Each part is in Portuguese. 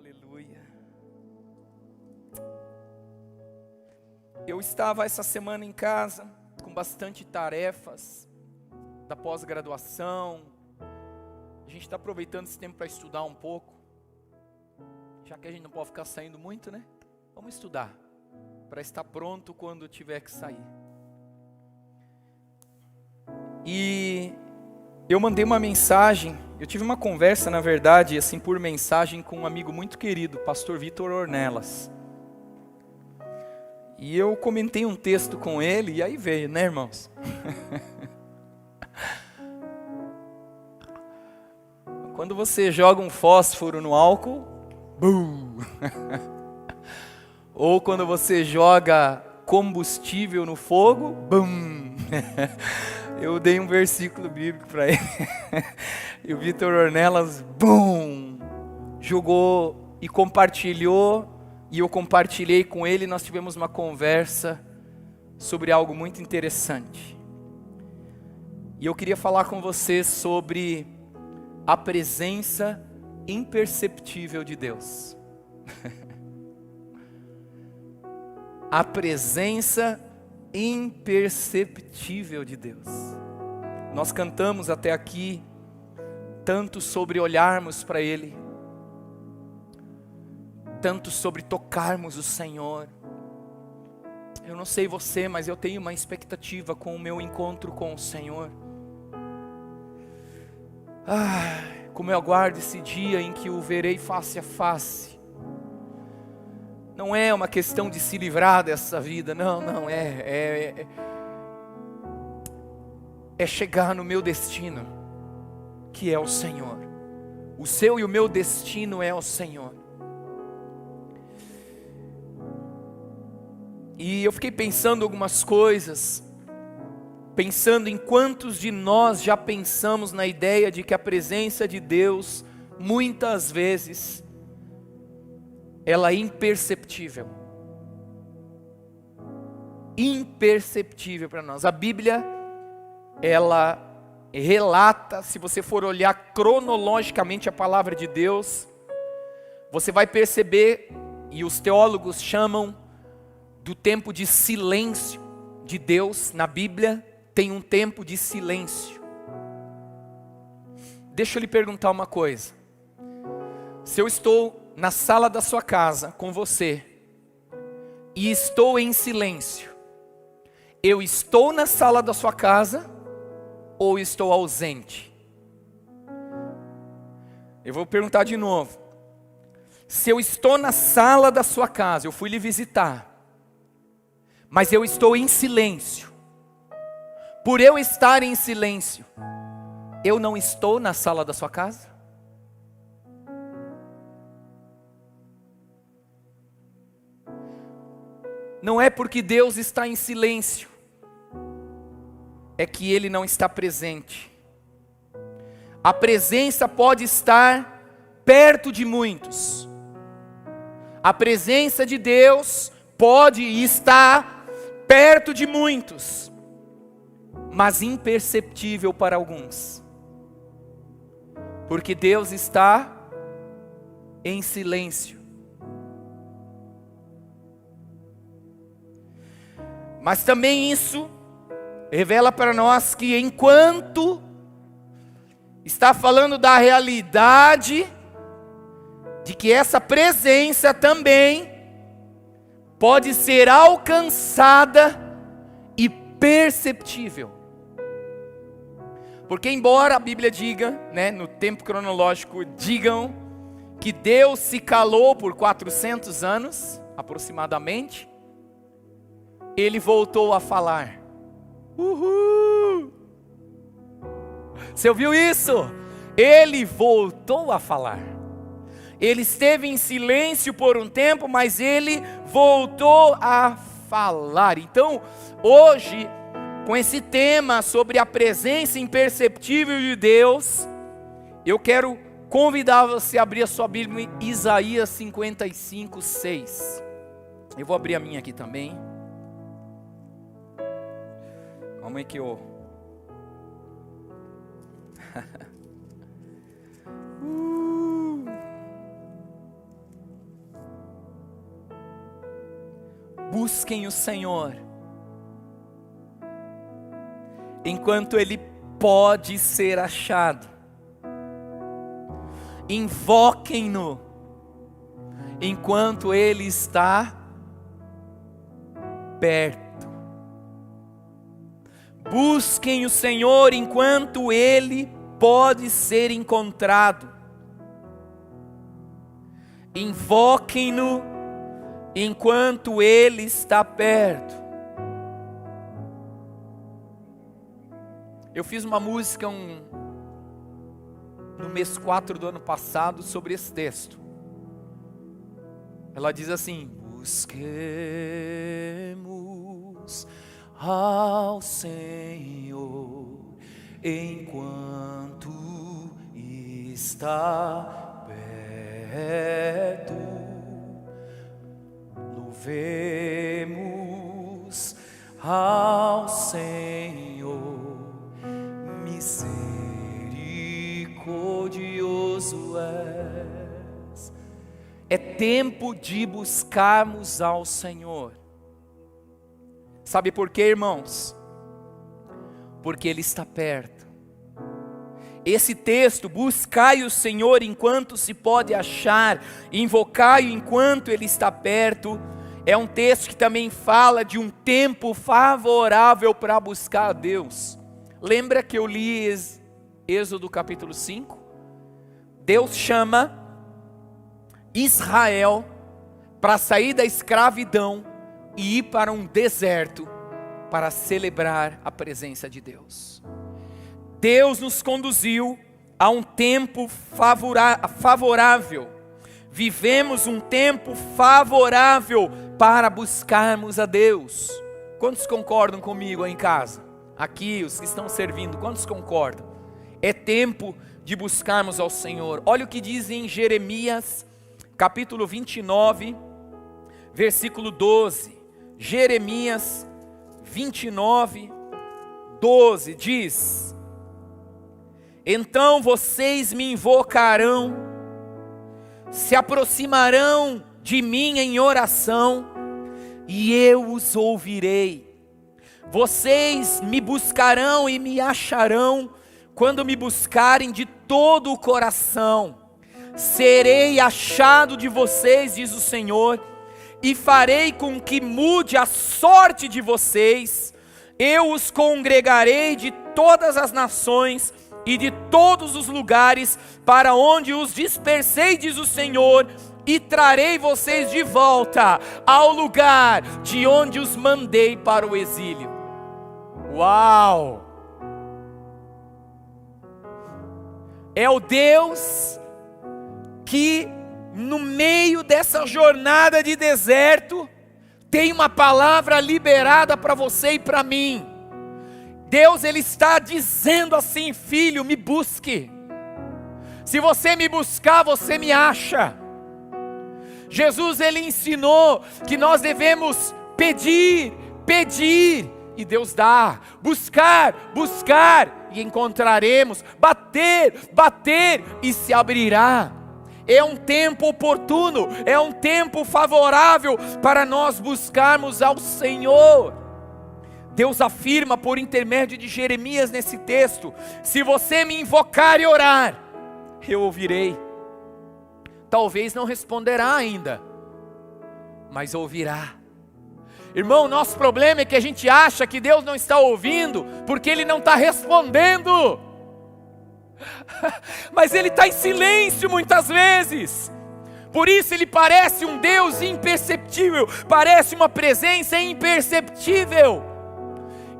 Aleluia. Eu estava essa semana em casa com bastante tarefas da pós-graduação. A gente está aproveitando esse tempo para estudar um pouco, já que a gente não pode ficar saindo muito, né? Vamos estudar para estar pronto quando tiver que sair. E eu mandei uma mensagem, eu tive uma conversa, na verdade, assim por mensagem com um amigo muito querido, pastor Vitor Ornelas. E eu comentei um texto com ele, e aí veio, né, irmãos? Quando você joga um fósforo no álcool, bum! Ou quando você joga combustível no fogo, bum! Eu dei um versículo bíblico para ele. E o Vitor Ornelas, bum! Jogou e compartilhou. E eu compartilhei com ele, nós tivemos uma conversa sobre algo muito interessante. E eu queria falar com você sobre a presença imperceptível de Deus. A presença imperceptível de Deus. Nós cantamos até aqui tanto sobre olharmos para Ele, tanto sobre tocarmos o Senhor. Eu não sei você, mas eu tenho uma expectativa com o meu encontro com o Senhor. Como eu aguardo esse dia em que o verei face a face. Não é uma questão de se livrar dessa vida, não, é chegar no meu destino, que é o Senhor. O seu e o meu destino é o Senhor. E eu fiquei pensando algumas coisas, pensando em quantos de nós já pensamos na ideia de que a presença de Deus, muitas vezes, ela é imperceptível. Imperceptível para nós. A Bíblia, ela relata, se você for olhar cronologicamente a palavra de Deus, você vai perceber, e os teólogos chamam do tempo de silêncio de Deus. Na Bíblia tem um tempo de silêncio. Deixa eu lhe perguntar uma coisa. Se eu estou na sala da sua casa com você e estou em silêncio, eu estou na sala da sua casa ou estou ausente? Eu vou perguntar de novo. Se eu estou na sala da sua casa, eu fui lhe visitar, mas eu estou em silêncio, por eu estar em silêncio, eu não estou na sala da sua casa? Não é porque Deus está em silêncio, é que Ele não está presente. A presença pode estar perto de muitos. A presença de Deus pode estar perto de muitos, mas imperceptível para alguns. Porque Deus está em silêncio. Mas também isso revela para nós que enquanto está falando da realidade de que essa presença também pode ser alcançada e perceptível. Porque embora a Bíblia diga, né, no tempo cronológico, digam que Deus se calou por 400 anos, aproximadamente, Ele voltou a falar. Uhul! Você ouviu isso? Ele voltou a falar. Ele esteve em silêncio por um tempo, mas Ele voltou a falar. Então, hoje, com esse tema sobre a presença imperceptível de Deus, eu quero convidar você a abrir a sua Bíblia em Isaías 55, 6. Eu vou abrir a minha aqui também. Calma aí que eu... busquem o Senhor enquanto Ele pode ser achado. Invoquem-no enquanto Ele está perto. Busquem o Senhor enquanto Ele pode ser encontrado. Invoquem-no enquanto Ele está perto. Eu fiz uma música no mês 4 do ano passado sobre esse texto. Ela diz assim: busquemos ao Senhor enquanto está perto, louvemos ao Senhor, misericordioso és. É tempo de buscarmos ao Senhor. Sabe por quê, irmãos? Porque Ele está perto. Esse texto, buscai o Senhor enquanto se pode achar, invocai-o enquanto Ele está perto, é um texto que também fala de um tempo favorável para buscar a Deus. Lembra que eu li Êxodo capítulo 5? Deus chama Israel para sair da escravidão e ir para um deserto para celebrar a presença de Deus. Deus nos conduziu a um tempo favorável. Vivemos um tempo favorável para buscarmos a Deus. Quantos concordam comigo aí em casa? Aqui, os que estão servindo, quantos concordam? É tempo de buscarmos ao Senhor. Olha o que diz em Jeremias, capítulo 29, versículo 12. Jeremias 29, 12 diz: então vocês me invocarão, se aproximarão de mim em oração, e eu os ouvirei. Vocês me buscarão e me acharão, quando me buscarem de todo o coração. Serei achado de vocês, diz o Senhor, e farei com que mude a sorte de vocês. Eu os congregarei de todas as nações e de todos os lugares para onde os dispersei, diz o Senhor, e trarei vocês de volta ao lugar de onde os mandei para o exílio. Uau! É o Deus que no meio dessa jornada de deserto tem uma palavra liberada para você e para mim. Deus, Ele está dizendo assim: filho, me busque. Se você me buscar, você me acha. Jesus, Ele ensinou que nós devemos pedir, pedir, e Deus dá. Buscar, buscar, e encontraremos. Bater, bater, e se abrirá. É um tempo oportuno, é um tempo favorável para nós buscarmos ao Senhor. Deus afirma por intermédio de Jeremias nesse texto: se você me invocar e orar, eu ouvirei. Talvez não responderá ainda, mas ouvirá. Irmão, nosso problema é que a gente acha que Deus não está ouvindo, porque Ele não está respondendo. Mas Ele está em silêncio muitas vezes. Por isso Ele parece um Deus imperceptível, parece uma presença imperceptível.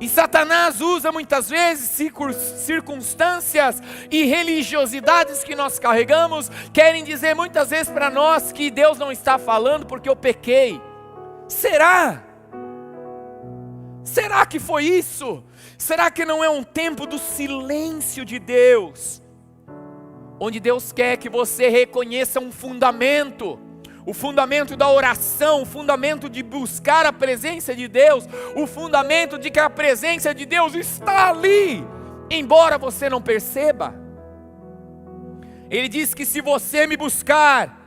E Satanás usa muitas vezes circunstâncias e religiosidades que nós carregamos, querem dizer muitas vezes para nós que Deus não está falando porque eu pequei. Será? Será que foi isso? Será que não é um tempo do silêncio de Deus? Onde Deus quer que você reconheça um fundamento. O fundamento da oração, o fundamento de buscar a presença de Deus, o fundamento de que a presença de Deus está ali, embora você não perceba. Ele diz que se você me buscar,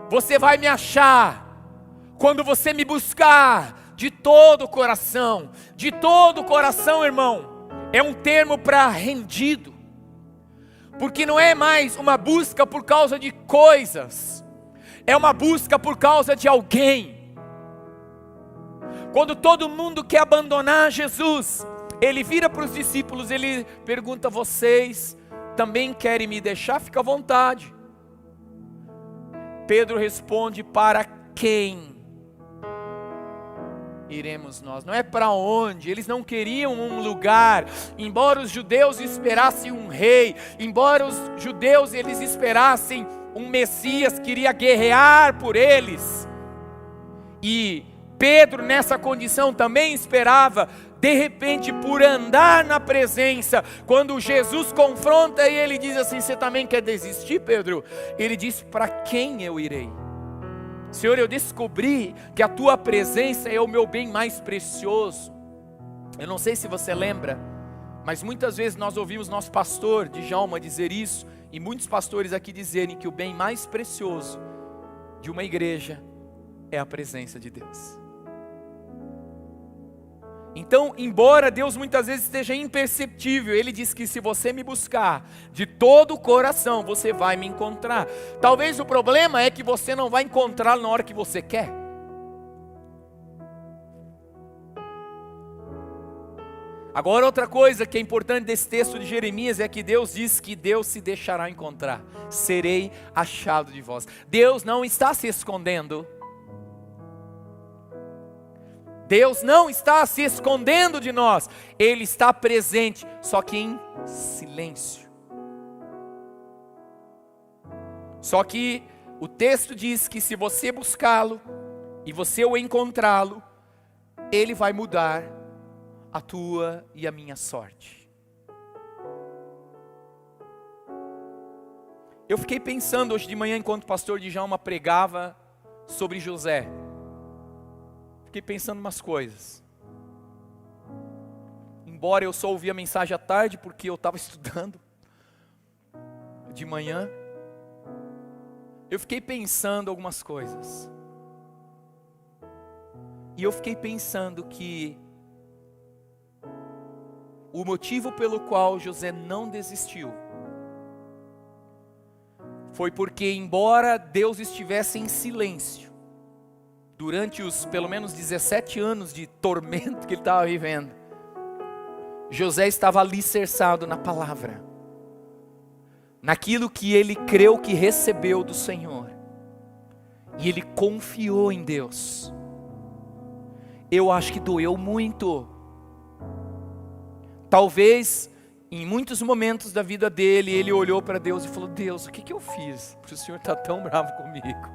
você vai me achar, Quando você me buscar de todo o coração, irmão, é um termo para rendido, porque não é mais uma busca por causa de coisas, é uma busca por causa de alguém. Quando todo mundo quer abandonar Jesus, ele vira para os discípulos, ele pergunta: vocês também querem me deixar? Fica à vontade. Pedro responde: para quem iremos nós? Não é para onde. Eles não queriam um lugar. Embora os judeus esperassem um rei, embora os judeus eles esperassem um Messias que iria guerrear por eles, e Pedro nessa condição também esperava, de repente, por andar na presença, quando Jesus confronta e ele diz assim: você também quer desistir, Pedro? Ele diz: para quem eu irei? Senhor, eu descobri que a tua presença é o meu bem mais precioso. Eu não sei se você lembra, mas muitas vezes nós ouvimos nosso pastor Djalma dizer isso, e muitos pastores aqui dizerem que o bem mais precioso de uma igreja é a presença de Deus. Então, embora Deus muitas vezes esteja imperceptível, Ele diz que se você me buscar de todo o coração, você vai me encontrar. Talvez o problema é que você não vai encontrar na hora que você quer. Agora, outra coisa que é importante desse texto de Jeremias é que Deus diz que Deus se deixará encontrar. Serei achado de vós. Deus não está se escondendo. Deus não está se escondendo de nós. Ele está presente, só que em silêncio. Só que o texto diz que se você buscá-lo e você o encontrá-lo, Ele vai mudar a tua e a minha sorte. Eu fiquei pensando hoje de manhã, enquanto o pastor Djalma pregava sobre José. Fiquei pensando umas coisas. Embora eu só ouvi a mensagem à tarde, porque eu estava estudando de manhã, eu fiquei pensando algumas coisas. E eu fiquei pensando que o motivo pelo qual José não desistiu foi porque, embora Deus estivesse em silêncio durante os pelo menos 17 anos de tormento que ele estava vivendo, José estava alicerçado na palavra, naquilo que ele creu que recebeu do Senhor, e ele confiou em Deus. Eu acho que doeu muito. Talvez em muitos momentos da vida dele, ele olhou para Deus e falou: Deus, o que eu fiz para o Senhor estar tão bravo comigo?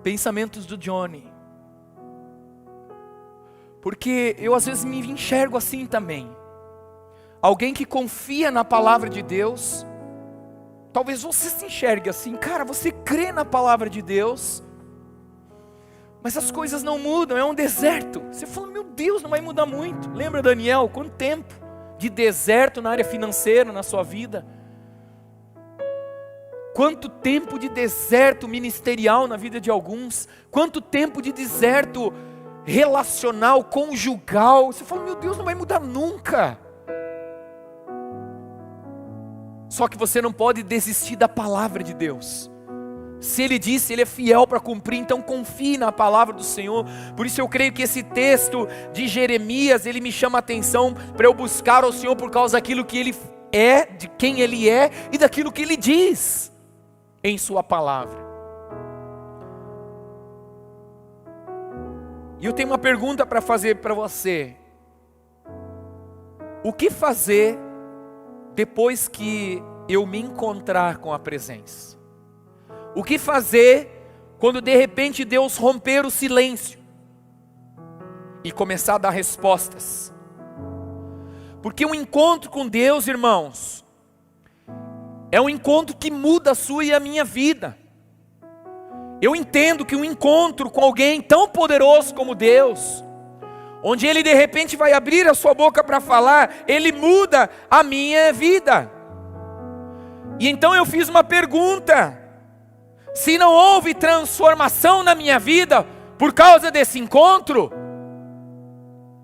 Pensamentos do Johnny. Porque eu às vezes me enxergo assim também. Alguém que confia na palavra de Deus. Talvez você se enxergue assim, cara, você crê na palavra de Deus, mas as coisas não mudam, é um deserto. Você fala: meu Deus, não vai mudar muito. Lembra, Daniel, quanto tempo de deserto na área financeira na sua vida? Quanto tempo de deserto ministerial na vida de alguns? Quanto tempo de deserto relacional, conjugal? Você fala: meu Deus, não vai mudar nunca. Só que você não pode desistir da palavra de Deus. Se Ele disse, Ele é fiel para cumprir, então confie na palavra do Senhor. Por isso eu creio que esse texto de Jeremias, ele me chama a atenção para eu buscar ao Senhor por causa daquilo que Ele é, de quem Ele é e daquilo que Ele diz em sua palavra. E eu tenho uma pergunta para fazer para você. O que fazer depois que eu me encontrar com a presença? O que fazer quando de repente Deus romper o silêncio e começar a dar respostas? Porque um encontro com Deus, irmãos, é um encontro que muda a sua e a minha vida. Eu entendo que um encontro com alguém tão poderoso como Deus, onde Ele de repente vai abrir a sua boca para falar, Ele muda a minha vida. E então eu fiz uma pergunta: se não houve transformação na minha vida por causa desse encontro,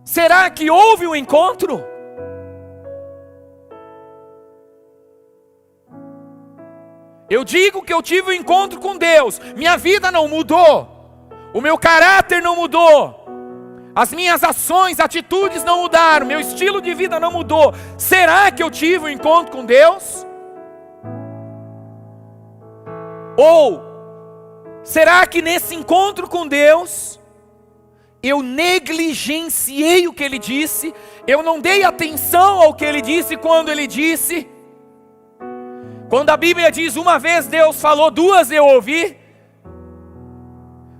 será que houve um encontro? Eu digo que eu tive um encontro com Deus, minha vida não mudou, o meu caráter não mudou, as minhas ações, atitudes não mudaram, meu estilo de vida não mudou. Será que eu tive um encontro com Deus? Ou será que nesse encontro com Deus eu negligenciei o que Ele disse, eu não dei atenção ao que Ele disse quando Ele disse? Quando a Bíblia diz uma vez Deus falou, duas eu ouvi,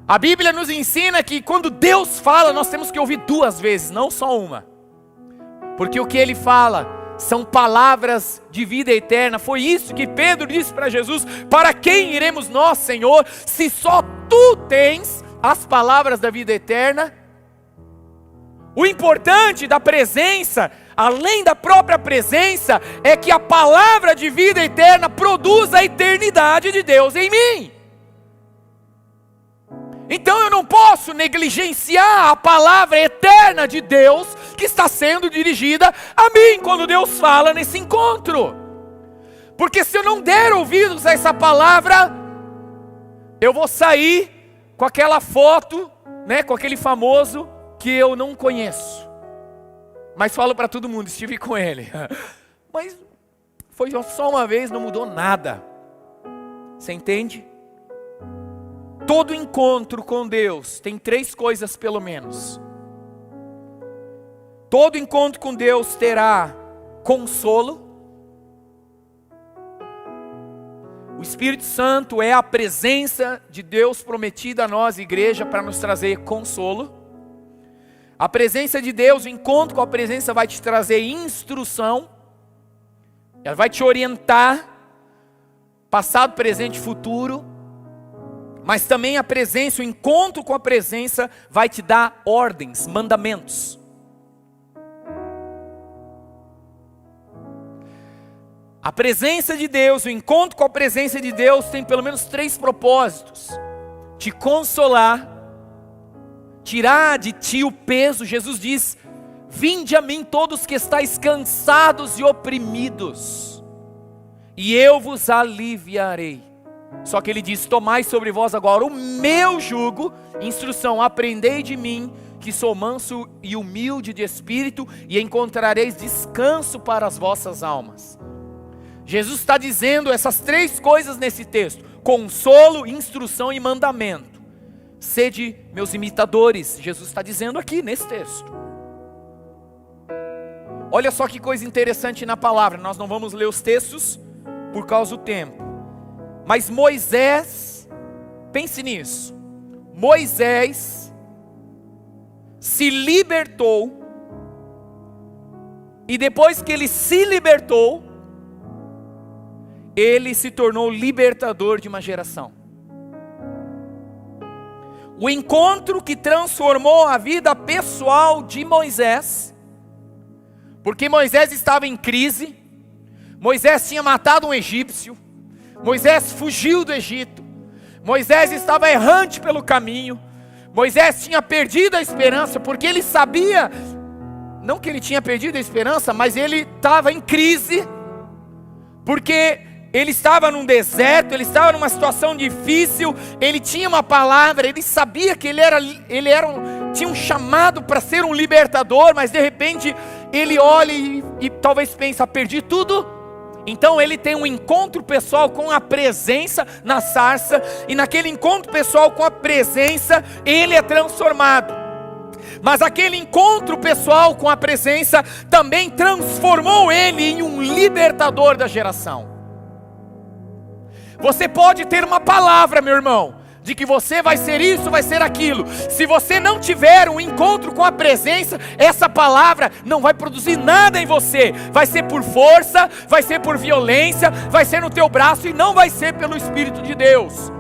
a Bíblia nos ensina que quando Deus fala nós temos que ouvir duas vezes, não só uma, porque o que Ele fala são palavras de vida eterna. Foi isso que Pedro disse para Jesus: para quem iremos nós, Senhor, se só Tu tens as palavras da vida eterna? O importante da presença, além da própria presença, é que a palavra de vida eterna produz a eternidade de Deus em mim. Então eu não posso negligenciar a palavra eterna de Deus que está sendo dirigida a mim quando Deus fala nesse encontro. Porque se eu não der ouvidos a essa palavra, eu vou sair com aquela foto, né, com aquele famoso que eu não conheço, mas falo para todo mundo, estive com ele. Mas foi só uma vez, não mudou nada. Você entende? Todo encontro com Deus tem três coisas pelo menos. Todo encontro com Deus terá consolo. O Espírito Santo é a presença de Deus prometida a nós, igreja, para nos trazer consolo. A presença de Deus, o encontro com a presença vai te trazer instrução. Ela vai te orientar, passado, presente e futuro. Mas também a presença, o encontro com a presença vai te dar ordens, mandamentos. A presença de Deus, o encontro com a presença de Deus tem pelo menos três propósitos: te consolar, tirar de ti o peso. Jesus diz: vinde a mim todos que estáis cansados e oprimidos, e eu vos aliviarei. Só que ele diz: tomai sobre vós agora o meu jugo, instrução, aprendei de mim, que sou manso e humilde de espírito, e encontrareis descanso para as vossas almas. Jesus está dizendo essas três coisas nesse texto: consolo, instrução e mandamento. Sede meus imitadores, Jesus está dizendo aqui nesse texto. Olha só que coisa interessante na palavra. Nós não vamos ler os textos por causa do tempo, mas Moisés, pense nisso, Moisés se libertou, e depois que ele se libertou, ele se tornou libertador de uma geração. O encontro que transformou a vida pessoal de Moisés, porque Moisés estava em crise, Moisés tinha matado um egípcio, Moisés fugiu do Egito, Moisés estava errante pelo caminho, Moisés tinha perdido a esperança, porque ele sabia, não que ele tinha perdido a esperança, mas ele estava em crise, porque ele estava num deserto, ele estava numa situação difícil, ele tinha uma palavra, ele sabia que tinha um chamado para ser um libertador, mas de repente ele olha e talvez pensa: perdi tudo. Então ele tem um encontro pessoal com a presença na sarça, e naquele encontro pessoal com a presença, ele é transformado. Mas aquele encontro pessoal com a presença também transformou ele em um libertador da geração. Você pode ter uma palavra, meu irmão, de que você vai ser isso, vai ser aquilo. Se você não tiver um encontro com a presença, essa palavra não vai produzir nada em você. Vai ser por força, vai ser por violência, vai ser no teu braço, e não vai ser pelo Espírito de Deus.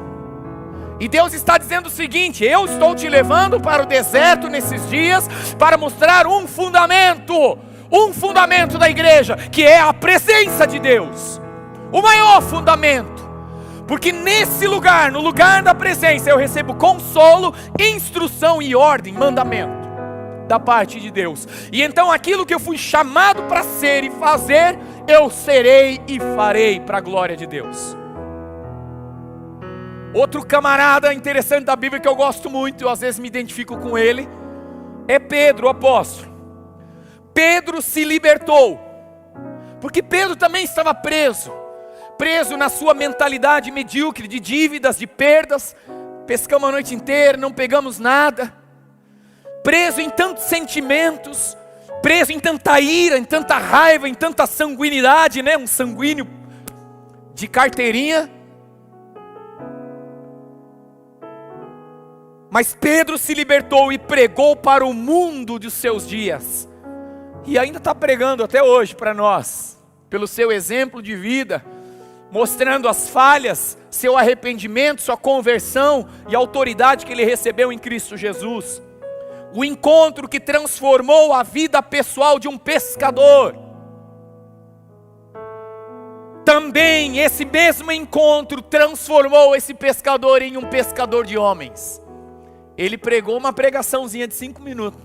E Deus está dizendo o seguinte: eu estou te levando para o deserto nesses dias, para mostrar um fundamento da igreja, que é a presença de Deus. O maior fundamento. Porque nesse lugar, no lugar da presença, eu recebo consolo, instrução e ordem, mandamento da parte de Deus. E então aquilo que eu fui chamado para ser e fazer, eu serei e farei para a glória de Deus. Outro camarada interessante da Bíblia que eu gosto muito, eu às vezes me identifico com ele, é Pedro, o apóstolo. Pedro se libertou, porque Pedro também estava preso na sua mentalidade medíocre, de dívidas, de perdas. Pescamos a noite inteira, não pegamos nada, preso em tantos sentimentos, preso em tanta ira, em tanta raiva, em tanta sanguinidade, né? Um sanguíneo de carteirinha. Mas Pedro se libertou e pregou para o mundo dos seus dias, e ainda está pregando até hoje para nós, pelo seu exemplo de vida, mostrando as falhas, seu arrependimento, sua conversão e a autoridade que ele recebeu em Cristo Jesus. O encontro que transformou a vida pessoal de um pescador. Também esse mesmo encontro transformou esse pescador em um pescador de homens. Ele pregou uma pregaçãozinha de 5 minutos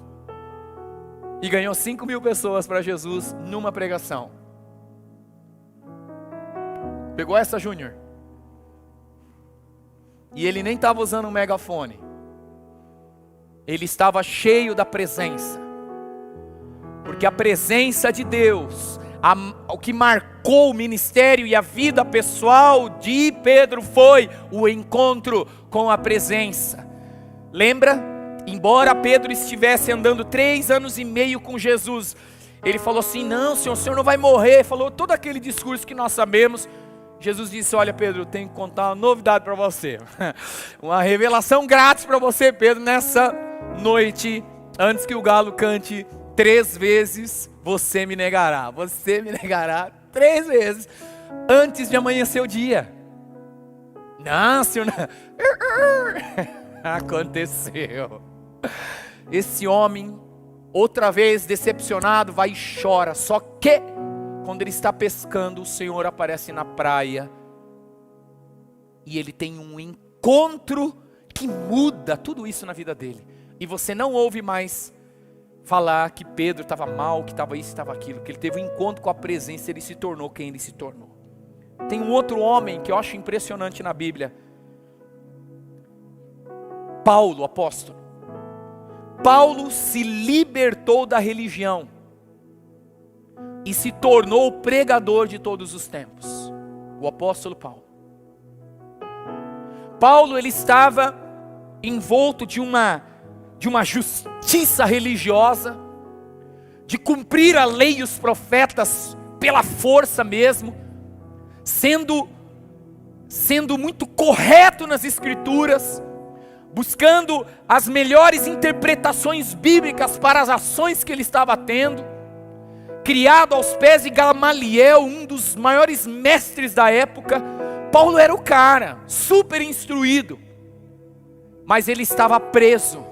e ganhou 5.000 pessoas para Jesus numa pregação. Pegou essa, Júnior? E ele nem estava usando um megafone. Ele estava cheio da presença. Porque a presença de Deus, o que marcou o ministério e a vida pessoal de Pedro foi o encontro com a presença. Lembra? Embora Pedro estivesse andando 3 anos e meio com Jesus, ele falou assim: não, Senhor, o Senhor não vai morrer. Falou todo aquele discurso que nós sabemos. Jesus disse: olha, Pedro, eu tenho que contar uma novidade para você. Uma revelação grátis para você, Pedro, nessa noite, antes que o galo cante 3 vezes, você me negará. Você me negará 3 vezes, antes de amanhecer o dia. Não, Senhor, não. Aconteceu. Esse homem, outra vez decepcionado, vai e chora. Só que quando ele está pescando, o Senhor aparece na praia e ele tem um encontro que muda tudo isso na vida dele. E você não ouve mais falar que Pedro estava mal, que estava isso, estava aquilo, que ele teve um encontro com a presença, ele se tornou quem ele se tornou. Tem um outro homem que eu acho impressionante na Bíblia, Paulo, apóstolo. Paulo se libertou da religião e se tornou o pregador de todos os tempos. O apóstolo Paulo. Paulo, ele estava envolto de uma justiça religiosa, de cumprir a lei e os profetas pela força mesmo, sendo muito correto nas escrituras, buscando as melhores interpretações bíblicas para as ações que ele estava tendo, criado aos pés de Gamaliel, um dos maiores mestres da época. Paulo era o cara, super instruído, mas ele estava preso.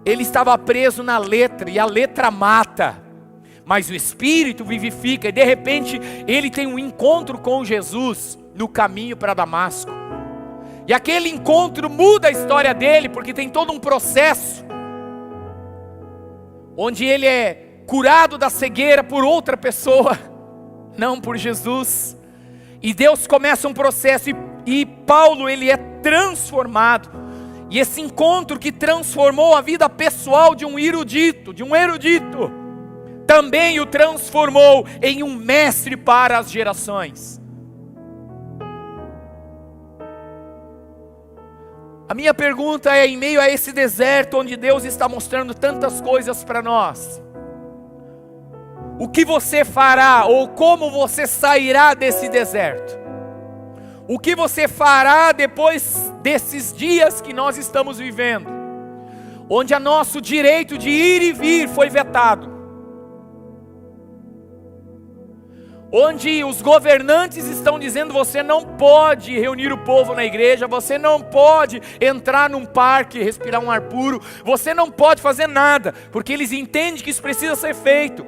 Ele estava preso na letra, e a letra mata, mas o Espírito vivifica. E de repente ele tem um encontro com Jesus no caminho para Damasco. E aquele encontro muda a história dele, porque tem todo um processo, onde ele é curado da cegueira por outra pessoa, não por Jesus. E Deus começa um processo, e Paulo, ele é transformado. E esse encontro que transformou a vida pessoal de um erudito, também o transformou em um mestre para as gerações. A minha pergunta é, em meio a esse deserto onde Deus está mostrando tantas coisas para nós, o que você fará, ou como você sairá desse deserto? O que você fará depois desses dias que nós estamos vivendo, onde o nosso direito de ir e vir foi vetado, onde os governantes estão dizendo: você não pode reunir o povo na igreja, você não pode entrar num parque, respirar um ar puro, você não pode fazer nada, porque eles entendem que isso precisa ser feito,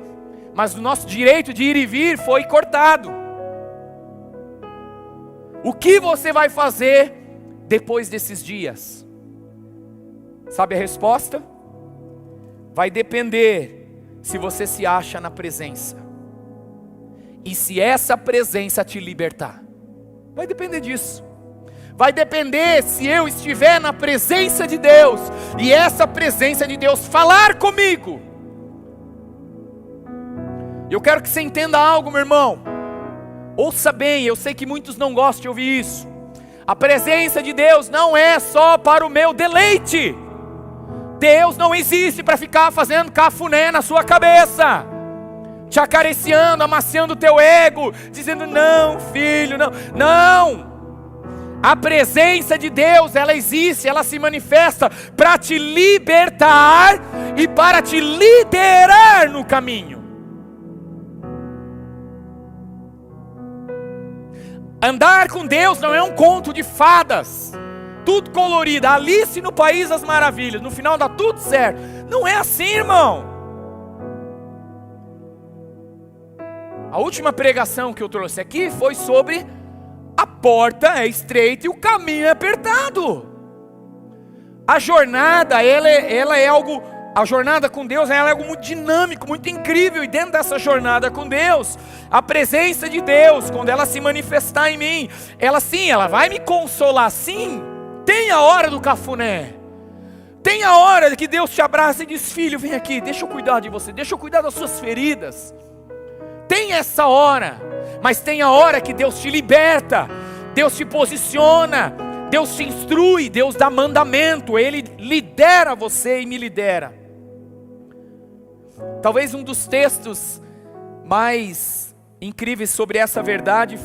mas o nosso direito de ir e vir foi cortado. O que você vai fazer depois desses dias? Sabe a resposta? Vai depender se você se acha na presença. E se essa presença te libertar. Vai depender disso. Vai depender se eu estiver na presença de Deus. E essa presença de Deus falar comigo. Eu quero que você entenda algo, meu irmão. Ouça bem, eu sei que muitos não gostam de ouvir isso. A presença de Deus não é só para o meu deleite. Deus não existe para ficar fazendo cafuné na sua cabeça, te acariciando, amaciando o teu ego, dizendo não filho, não, não. A presença de Deus, ela existe, ela se manifesta para te libertar e para te liderar no caminho. Andar com Deus não é um conto de fadas, tudo colorido, Alice no País das Maravilhas, no final dá tudo certo. Não é assim, irmão. A última pregação que eu trouxe aqui foi sobre a porta é estreita e o caminho é apertado. A jornada, ela é algo, a jornada com Deus, ela é algo muito dinâmico, muito incrível. E dentro dessa jornada com Deus, a presença de Deus, quando ela se manifestar em mim, ela vai me consolar, sim. Tem a hora do cafuné. Tem a hora que Deus te abraça e diz, filho, vem aqui, deixa eu cuidar de você, deixa eu cuidar das suas feridas. Tem essa hora, mas tem a hora que Deus te liberta, Deus te posiciona, Deus te instrui, Deus dá mandamento, Ele lidera você e me lidera. Talvez um dos textos mais incríveis sobre essa verdade,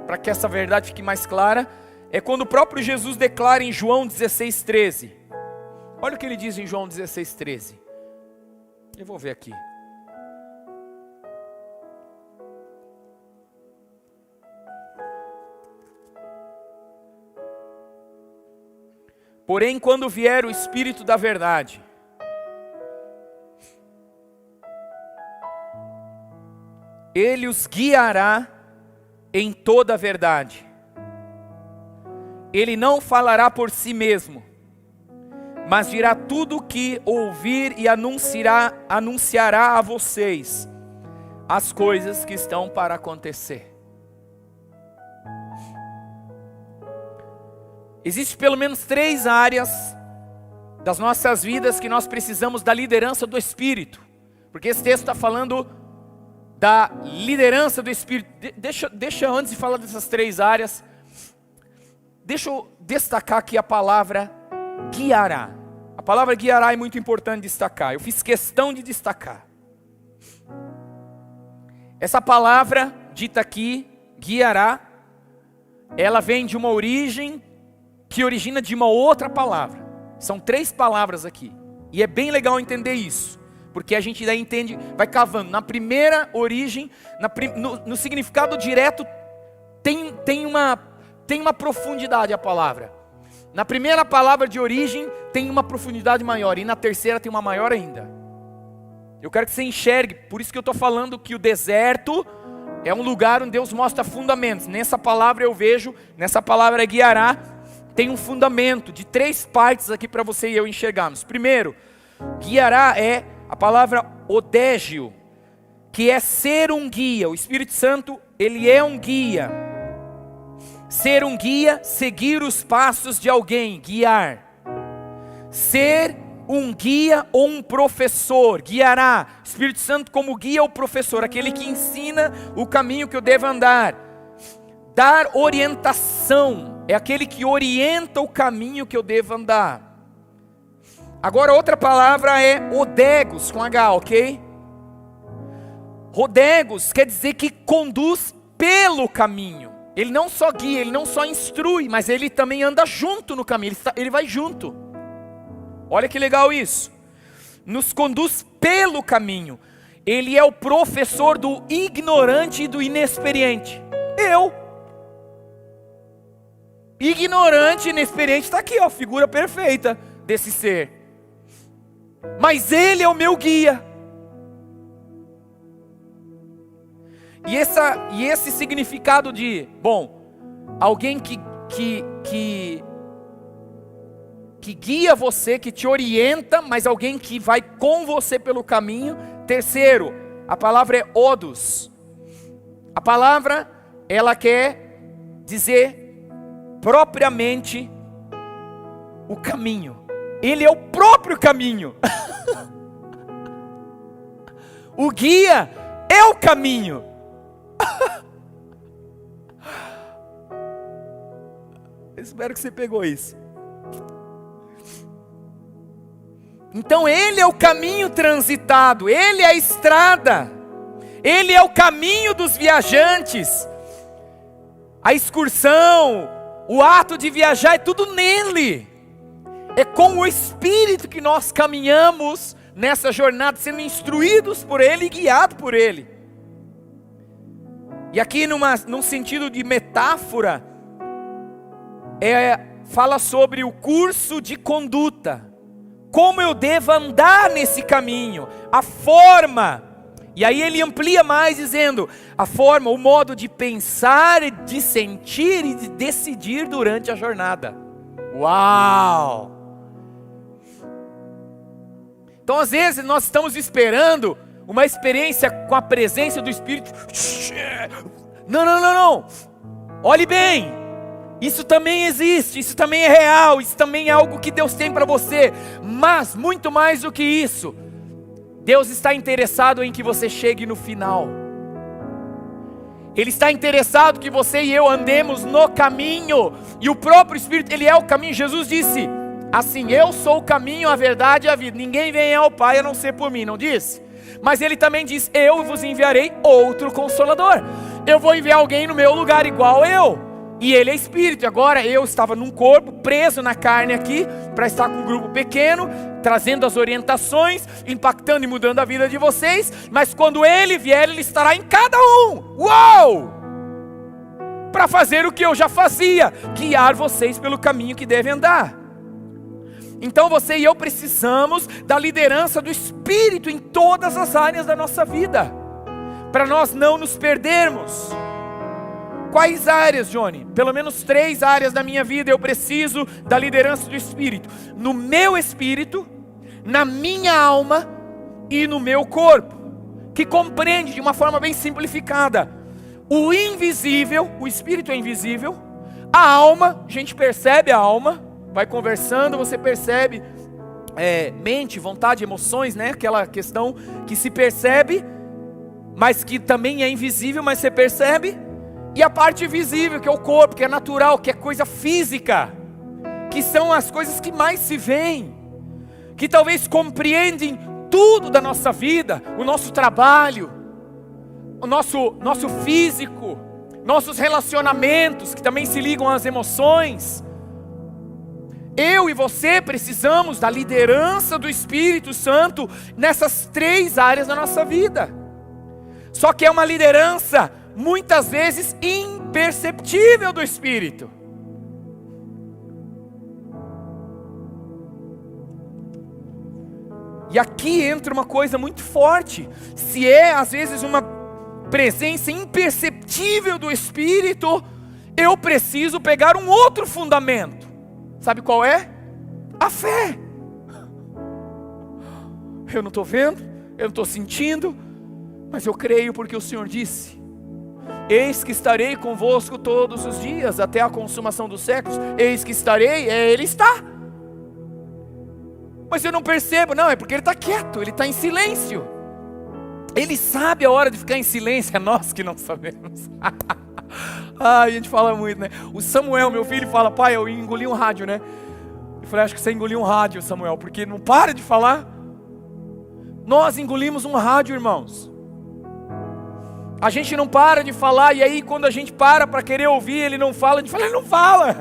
para que essa verdade fique mais clara, é quando o próprio Jesus declara em João 16,13. Olha o que ele diz em João 16,13. Eu vou ver aqui. Porém, quando vier o Espírito da verdade, Ele os guiará em toda a verdade. Ele não falará por si mesmo, mas dirá tudo o que ouvir e anunciará a vocês as coisas que estão para acontecer. Existem pelo menos 3 áreas das nossas vidas que nós precisamos da liderança do Espírito. Porque esse texto está falando da liderança do Espírito. Deixa antes de falar dessas 3 áreas, deixa eu destacar aqui a palavra guiará. A palavra guiará é muito importante destacar. Eu fiz questão de destacar. Essa palavra dita aqui, guiará, ela vem de uma origem que origina de uma outra palavra. São 3 palavras aqui. E é bem legal entender isso. Porque a gente daí entende, vai cavando. Na primeira origem, no significado direto, tem uma profundidade a palavra. Na primeira palavra de origem, tem uma profundidade maior. E na terceira tem uma maior ainda. Eu quero que você enxergue. Por isso que eu estou falando que o deserto é um lugar onde Deus mostra fundamentos. Nessa palavra eu vejo, nessa palavra guiará, tem um fundamento de 3 partes aqui para você e eu enxergarmos. Primeiro, guiará é a palavra odégio, que é ser um guia. O Espírito Santo, ele é um guia. Ser um guia, seguir os passos de alguém, guiar. Ser um guia ou um professor, guiará. Espírito Santo como guia ou professor, aquele que ensina o caminho que eu devo andar. Dar orientação, é aquele que orienta o caminho que eu devo andar. Agora outra palavra é odegos, com H, ok? Odegos quer dizer que conduz pelo caminho. Ele não só guia, ele não só instrui, mas ele também anda junto no caminho, ele vai junto. Olha que legal isso. Nos conduz pelo caminho. Ele é o professor do ignorante e do inexperiente. Ignorante e inexperiente está aqui, ó, figura perfeita desse ser. Mas Ele é o meu guia. E esse significado de, alguém que guia você, que te orienta, mas alguém que vai com você pelo caminho. Terceiro, a palavra é odos. A palavra, ela quer dizer propriamente o caminho. Ele é o próprio caminho. O guia é o caminho. Espero que você pegou isso. Então Ele é o caminho transitado, Ele é a estrada, Ele é o caminho dos viajantes. A excursão, o ato de viajar é tudo nele. É com o Espírito que nós caminhamos nessa jornada, sendo instruídos por Ele e guiados por Ele. E aqui num sentido de metáfora, fala sobre o curso de conduta. Como eu devo andar nesse caminho, a forma. E aí ele amplia mais dizendo, a forma, o modo de pensar, de sentir e de decidir durante a jornada. Uau! Então às vezes nós estamos esperando uma experiência com a presença do Espírito. Não. Olhe bem. Isso também existe, isso também é real, isso também é algo que Deus tem para você. Mas, muito mais do que isso, Deus está interessado em que você chegue no final. Ele está interessado que você e eu andemos no caminho. E o próprio Espírito, Ele é o caminho. Jesus disse assim, eu sou o caminho, a verdade e a vida. Ninguém vem ao Pai a não ser por mim, não disse? Mas Ele também diz, eu vos enviarei outro Consolador. Eu vou enviar alguém no meu lugar igual eu. E Ele é Espírito. Agora eu estava num corpo, preso na carne aqui, para estar com um grupo pequeno, trazendo as orientações, impactando e mudando a vida de vocês. Mas quando Ele vier, Ele estará em cada um. Uau! Para fazer o que eu já fazia, guiar vocês pelo caminho que devem andar. Então você e eu precisamos da liderança do Espírito em todas as áreas da nossa vida, para nós não nos perdermos. Quais áreas, Johnny? Pelo menos 3 áreas da minha vida eu preciso da liderança do Espírito. No meu espírito, na minha alma e no meu corpo. Que compreende de uma forma bem simplificada. O invisível, o Espírito é invisível. A alma, a gente percebe a alma. Vai conversando, você percebe mente, vontade, emoções, né? Aquela questão que se percebe, mas que também é invisível, mas você percebe. E a parte visível, que é o corpo, que é natural, que é coisa física, que são as coisas que mais se veem, que talvez compreendem tudo da nossa vida, o nosso trabalho, o nosso físico, nossos relacionamentos, que também se ligam às emoções. Eu e você precisamos da liderança do Espírito Santo nessas 3 áreas da nossa vida. Só que é uma liderança muitas vezes imperceptível do Espírito. E aqui entra uma coisa muito forte. Se é às vezes uma presença imperceptível do Espírito, eu preciso pegar um outro fundamento. Sabe qual é? A fé. Eu não estou vendo, eu não estou sentindo, mas eu creio porque o Senhor disse. Eis que estarei convosco todos os dias, até a consumação dos séculos. Eis que estarei, Ele está. Mas eu não percebo, não, é porque Ele está quieto, Ele está em silêncio. Ele sabe a hora de ficar em silêncio, é nós que não sabemos. A gente fala muito, né? O Samuel, meu filho, fala, pai, eu engoli um rádio, né? Eu falei, acho que você engoliu um rádio, Samuel, porque não para de falar. Nós engolimos um rádio, irmãos. A gente não para de falar, e aí quando a gente para querer ouvir, Ele não fala, a gente fala, Ele não fala.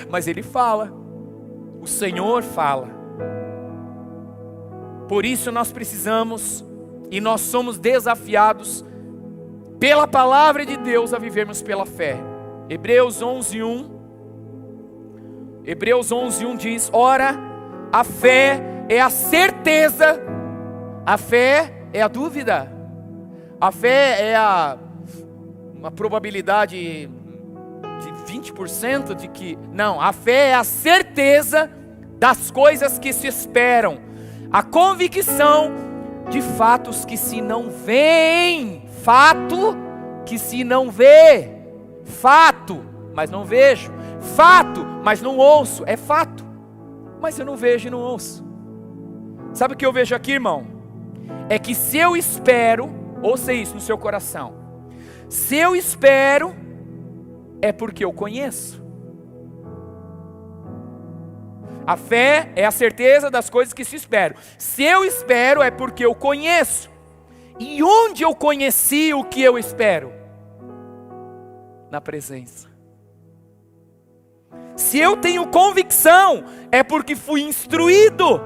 Mas Ele fala. O Senhor fala. Por isso nós precisamos, e nós somos desafiados, pela palavra de Deus, a vivermos pela fé. Hebreus 11:1. Hebreus 11:1 diz, ora, a fé é a certeza, a fé é a dúvida. A fé é uma probabilidade de 20% de que... Não, a fé é a certeza das coisas que se esperam. A convicção de fatos que se não veem. Fato que se não vê. Fato, mas não vejo. Fato, mas não ouço. É fato, mas eu não vejo e não ouço. Sabe o que eu vejo aqui, irmão? É que se eu espero, ouça isso no seu coração. Se eu espero, é porque eu conheço. A fé é a certeza das coisas que se esperam. Se eu espero, é porque eu conheço. E onde eu conheci o que eu espero? Na presença. Se eu tenho convicção, é porque fui instruído.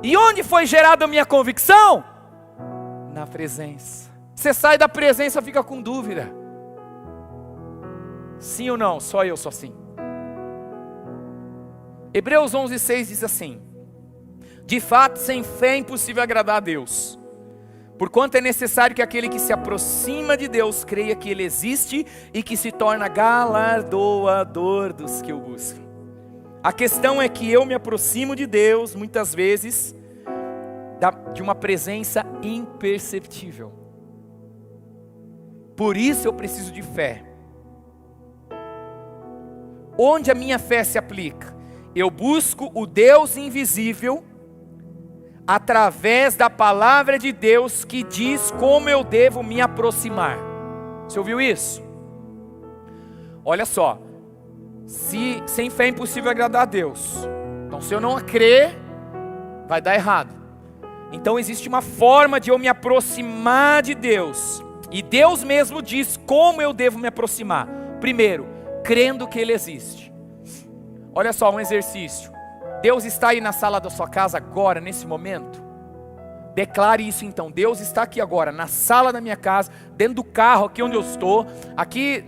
E onde foi gerada a minha convicção? Na presença. Você sai da presença e fica com dúvida. Sim ou não? Só eu sou assim. Hebreus 11:6 diz assim: de fato, sem fé é impossível agradar a Deus. Porquanto é necessário que aquele que se aproxima de Deus creia que Ele existe e que se torna galardoador dos que o buscam. A questão é que eu me aproximo de Deus muitas vezes de uma presença imperceptível. Por isso eu preciso de fé. Onde a minha fé se aplica? Eu busco o Deus invisível através da palavra de Deus que diz como eu devo me aproximar. Você ouviu isso? Olha só, sem fé é impossível agradar a Deus. Então se eu não crer, vai dar errado. Então existe uma forma de eu me aproximar de Deus. E Deus mesmo diz como eu devo me aproximar. Primeiro, crendo que Ele existe. Olha só um exercício. Deus está aí na sala da sua casa agora, nesse momento? Declare isso então. Deus está aqui agora, na sala da minha casa, dentro do carro, aqui onde eu estou, aqui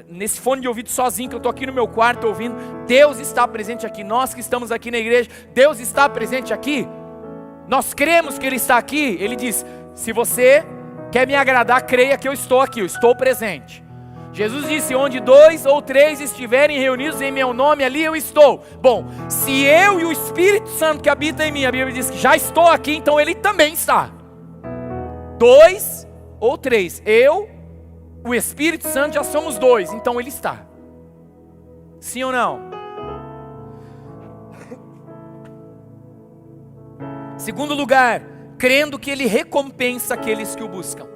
nesse fone de ouvido sozinho, que eu estou aqui no meu quarto ouvindo. Deus está presente aqui. Nós que estamos aqui na igreja, Deus está presente aqui. Nós cremos que Ele está aqui. Ele diz, se você quer me agradar, creia que eu estou aqui, eu estou presente. Jesus disse, onde 2 ou 3 estiverem reunidos em meu nome, ali eu estou. Bom, se eu e o Espírito Santo que habita em mim, a Bíblia diz que já estou aqui, então Ele também está. 2 ou 3, eu, o Espírito Santo já somos 2, então Ele está. Sim ou não? Segundo lugar, crendo que Ele recompensa aqueles que o buscam.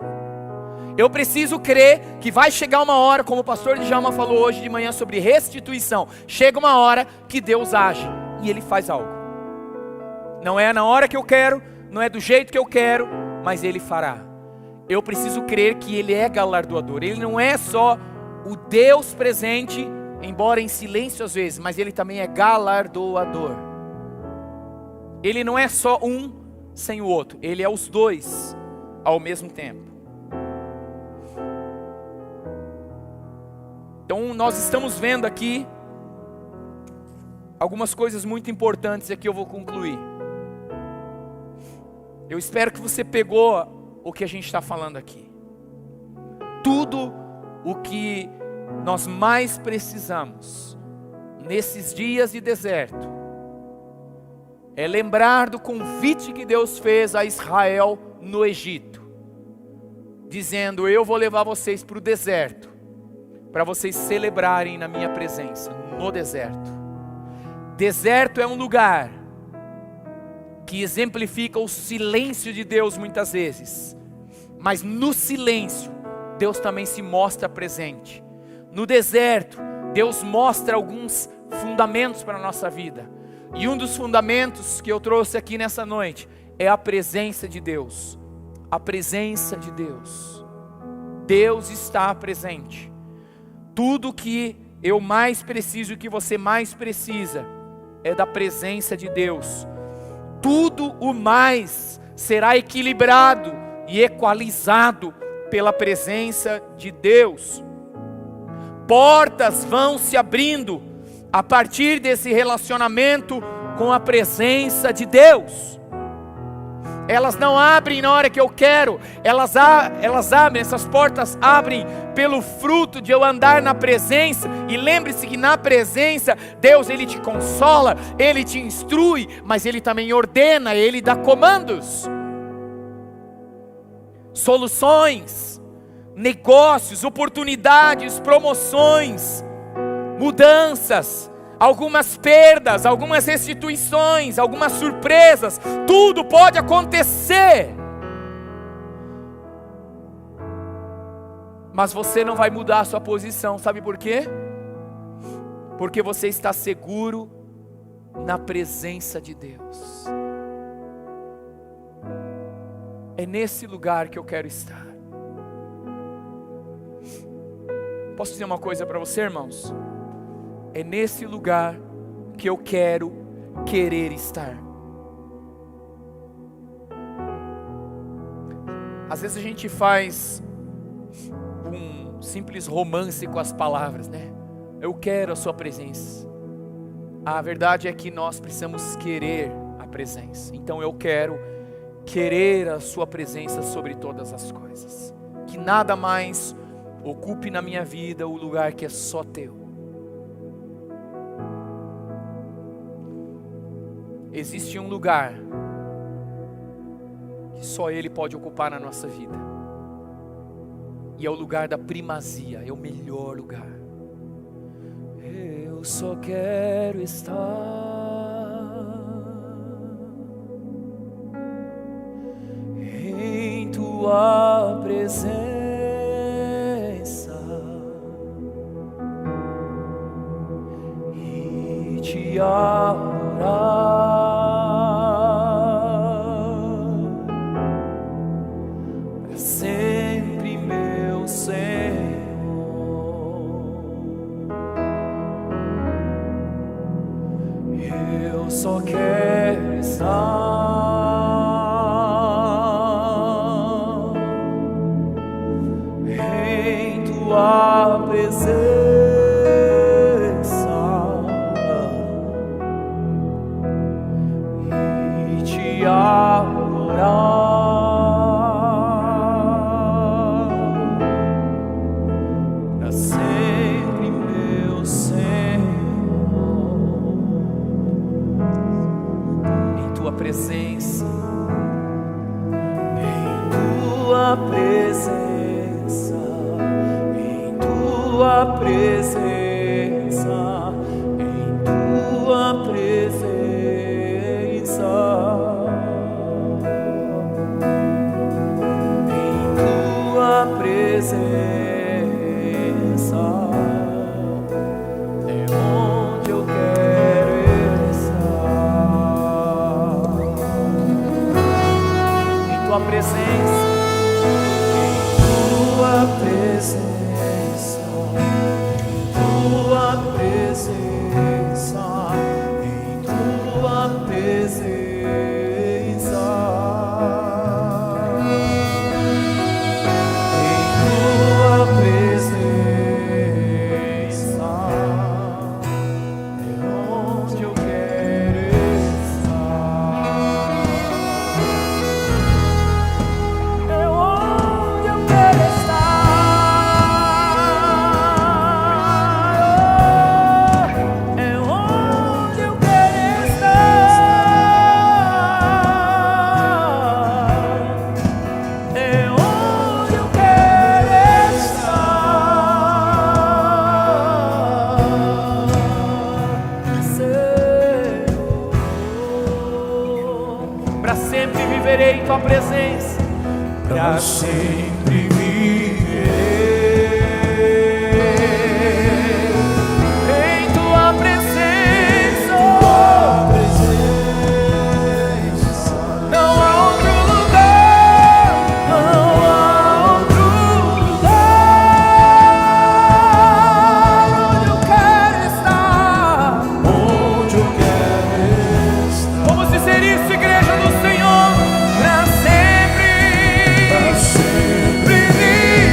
Eu preciso crer que vai chegar uma hora, como o pastor Djalma falou hoje de manhã sobre restituição. Chega uma hora que Deus age e Ele faz algo. Não é na hora que eu quero, não é do jeito que eu quero, mas Ele fará. Eu preciso crer que Ele é galardoador. Ele não é só o Deus presente, embora em silêncio às vezes, mas Ele também é galardoador. Ele não é só um sem o outro, Ele é os dois ao mesmo tempo. Então nós estamos vendo aqui algumas coisas muito importantes e aqui eu vou concluir. Eu espero que você pegou o que a gente está falando aqui. Tudo o que nós mais precisamos nesses dias de deserto é lembrar do convite que Deus fez a Israel no Egito, dizendo, eu vou levar vocês para o deserto, para vocês celebrarem na minha presença, no deserto. Deserto é um lugar que exemplifica o silêncio de Deus muitas vezes. Mas no silêncio, Deus também se mostra presente. No deserto, Deus mostra alguns fundamentos para a nossa vida. E um dos fundamentos que eu trouxe aqui nessa noite é a presença de Deus. A presença de Deus. Deus está presente. Tudo que eu mais preciso e que você mais precisa é da presença de Deus. Tudo o mais será equilibrado e equalizado pela presença de Deus. Portas vão se abrindo a partir desse relacionamento com a presença de Deus. elas não abrem na hora que eu quero, elas abrem, essas portas abrem pelo fruto de eu andar na presença. E lembre-se que na presença, Deus, Ele te consola, Ele te instrui, mas Ele também ordena, Ele dá comandos, soluções, negócios, oportunidades, promoções, mudanças, algumas perdas, algumas restituições, algumas surpresas, tudo pode acontecer. Mas você não vai mudar a sua posição, sabe por quê? Porque você está seguro na presença de Deus. É nesse lugar que eu quero estar. Posso dizer uma coisa para você, irmãos? É nesse lugar que eu querer estar. Às vezes a gente faz um simples romance com as palavras, né? Eu quero a sua presença. A verdade é que nós precisamos querer a presença. Então eu quero querer a sua presença sobre todas as coisas. Que nada mais ocupe na minha vida o lugar que é só teu. Existe um lugar que só Ele pode ocupar na nossa vida. E é o lugar da primazia, é o melhor lugar. Eu só quero estar em tua presença e te adorar. Só quero estar em tua presença e te adorar. Pra sempre, meu Senhor. Presença, em tua presença, em tua presença, em tua presença, em tua presença. Tua presença, em tua presença, em tua presença, em tua presença, em tua presença, é onde eu quero estar. Para sempre viverei em tua presença. Para sempre viverei em tua presença. Não há outro lugar, não há outro lugar onde eu quero estar. Onde eu quero estar. Vamos dizer isso, igreja do Senhor. Para sempre viverei.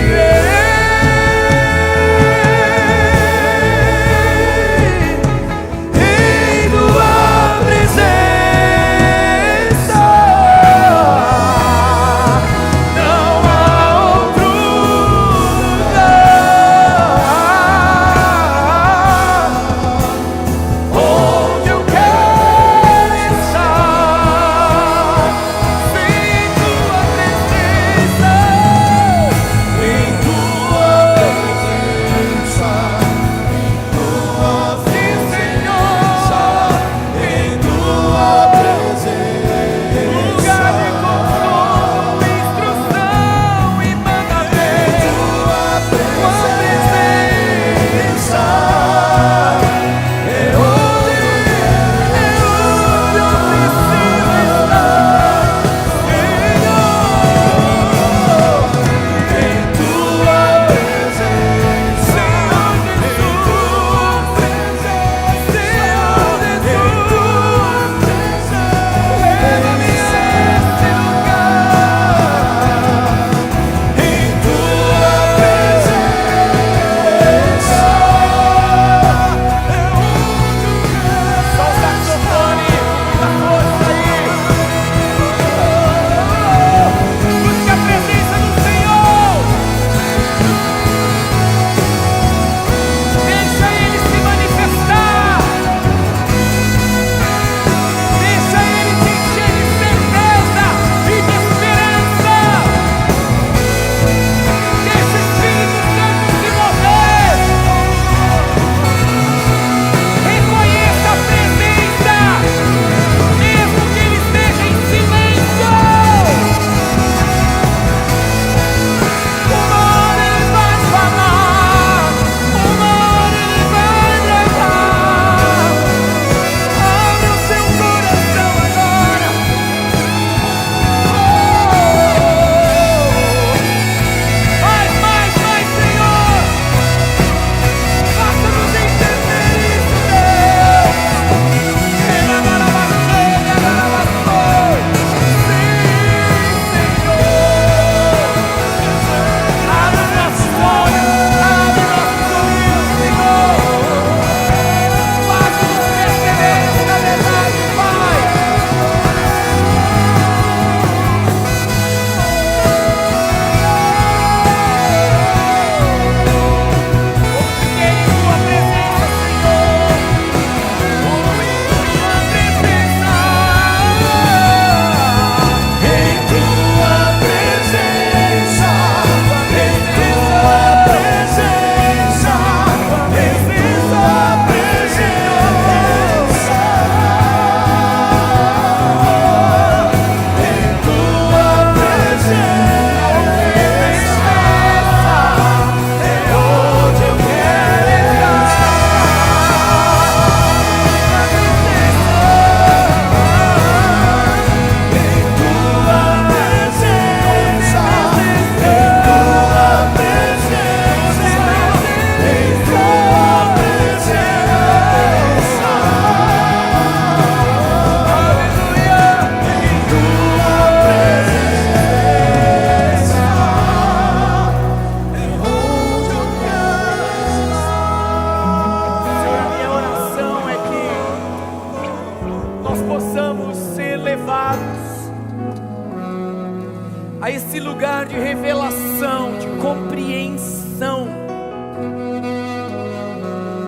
a esse lugar de revelação, de compreensão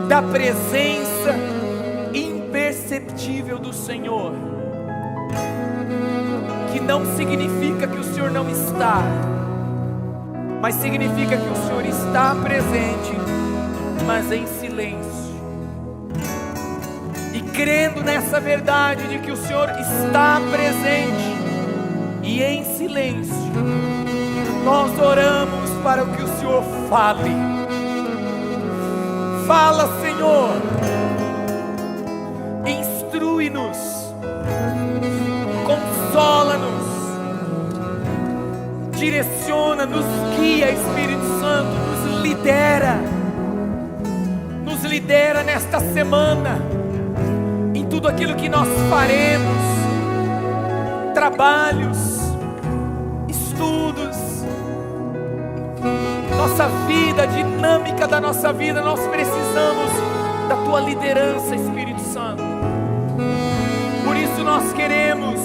da presença imperceptível do Senhor, que não significa que o Senhor não está, mas significa que o Senhor está presente, mas em silêncio. E crendo nessa verdade de que o Senhor está presente e em silêncio, nós oramos para que o Senhor fale. Fala, Senhor, instrui-nos, consola-nos, direciona, nos guia, Espírito Santo, nos lidera nesta semana, em tudo aquilo que nós faremos, trabalhos, estudos, nossa vida, a dinâmica da nossa vida. Nós precisamos da Tua liderança, Espírito Santo. Por isso nós queremos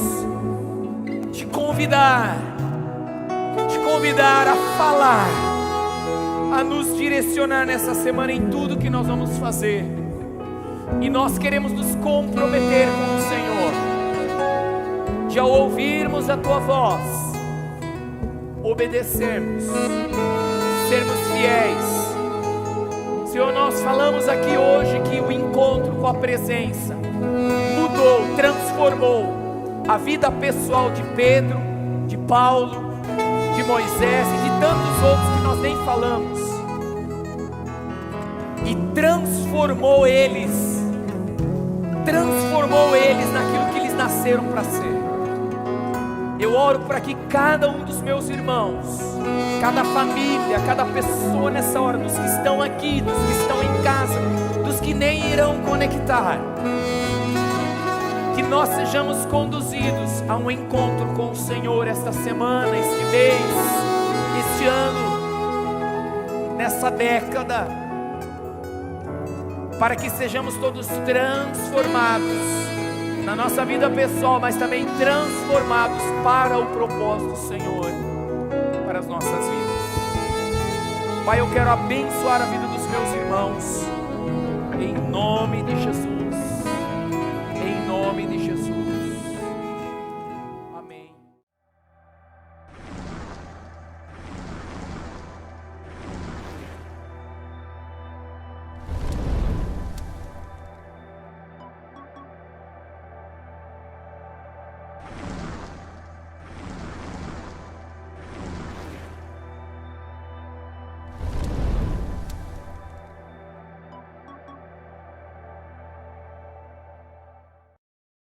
te convidar a falar, a nos direcionar nessa semana em tudo que nós vamos fazer. E nós queremos nos comprometer com o Senhor, de ao ouvirmos a Tua voz, obedecermos, sermos fiéis. Senhor, nós falamos aqui hoje que o encontro com a presença mudou, transformou a vida pessoal de Pedro, de Paulo, de Moisés e de tantos outros que nós nem falamos, e transformou eles naquilo que eles nasceram para ser. Eu oro para que cada um dos meus irmãos, cada família, cada pessoa nessa hora, dos que estão aqui, dos que estão em casa, dos que nem irão conectar, que nós sejamos conduzidos a um encontro com o Senhor esta semana, este mês, este ano, nessa década, para que sejamos todos transformados na nossa vida pessoal, mas também transformados para o propósito do Senhor, para as nossas vidas. Pai, eu quero abençoar a vida dos meus irmãos, em nome de Jesus, em nome de Jesus.